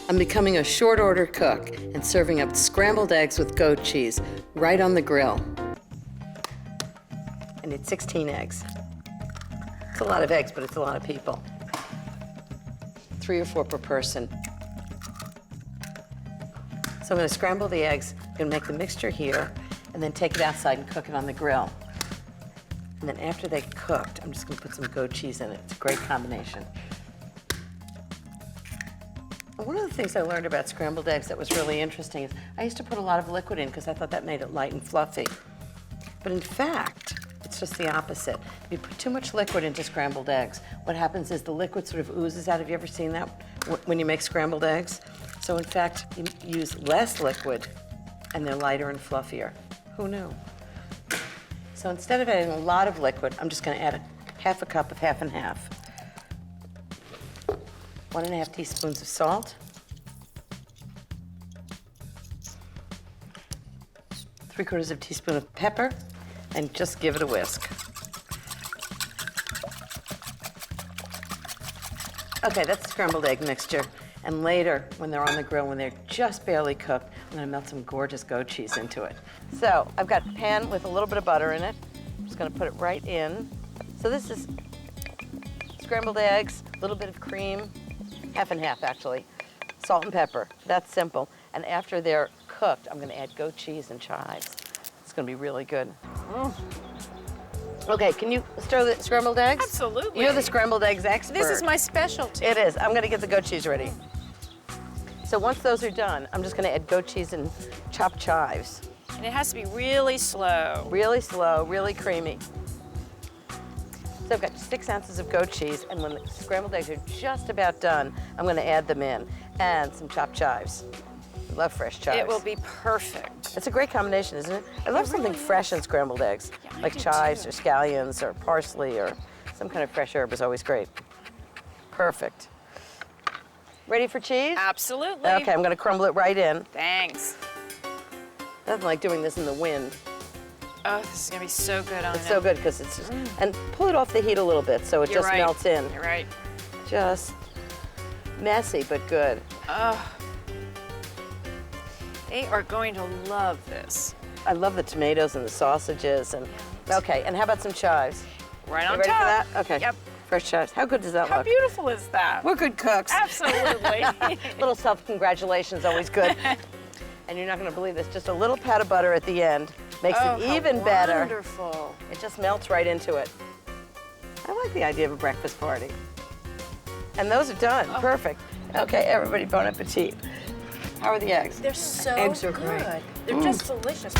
I'm becoming a short order cook and serving up scrambled eggs with goat cheese right on the grill. I need 16 eggs. It's a lot of eggs, but it's a lot of people. 3 or 4 per person. So I'm gonna scramble the eggs, I'm gonna make the mixture here, and then take it outside and cook it on the grill. And then after they're cooked, I'm just gonna put some goat cheese in it. It's a great combination. One of the things I learned about scrambled eggs that was really interesting is I used to put a lot of liquid in because I thought that made it light and fluffy. But in fact, it's just the opposite. If you put too much liquid into scrambled eggs, what happens is the liquid sort of oozes out. Have you ever seen that when you make scrambled eggs? So in fact, you use less liquid and they're lighter and fluffier. Who knew? So instead of adding a lot of liquid, I'm just gonna add half a cup of half and half. 1½ teaspoons of salt. 3/4 teaspoon of pepper, and just give it a whisk. Okay, that's the scrambled egg mixture. And later, when they're on the grill, when they're just barely cooked, I'm gonna melt some gorgeous goat cheese into it. So I've got a pan with a little bit of butter in it. I'm just gonna put it right in. So this is scrambled eggs, a little bit of cream, half and half actually, salt and pepper. That's simple. And after they're cooked, I'm gonna add goat cheese and chives. It's gonna be really good. Okay, can you stir the scrambled eggs? Absolutely. You're the scrambled eggs expert. This is my specialty. It is. I'm gonna get the goat cheese ready. So once those are done, I'm just gonna add goat cheese and chopped chives. And it has to be really slow. Really slow, really creamy. So I've got 6 ounces of goat cheese, and when the scrambled eggs are just about done, I'm gonna add them in, and some chopped chives. I love fresh chives. It will be perfect. It's a great combination, isn't it? I love something fresh in scrambled eggs, Yeah, I like do chives too. or scallions or parsley or some kind of fresh herb is always great. Perfect. Ready for cheese? Absolutely. Okay, I'm gonna crumble it right in. Thanks. Nothing like doing this in the wind. Oh, this is gonna be so good on it. It's so good because it's just, and pull it off the heat a little bit so it You're just right. melts in. You're right. Just messy, but good. Oh. They are going to love this. I love the tomatoes and the sausages and, okay, and how about some chives? Right You on ready top. for that? Okay. Yep. Fresh chives. How good does that How look? beautiful is that? We're good cooks. Absolutely. Little self-congratulations, always good. And you're not gonna believe this, just a little pat of butter at the end makes Oh, it how even better. Wonderful. It just melts right into it. I like the idea of a breakfast party. And those are done, perfect. Okay, everybody, bon appetit. How are the eggs? They're so Eggs are good. great. They're just delicious.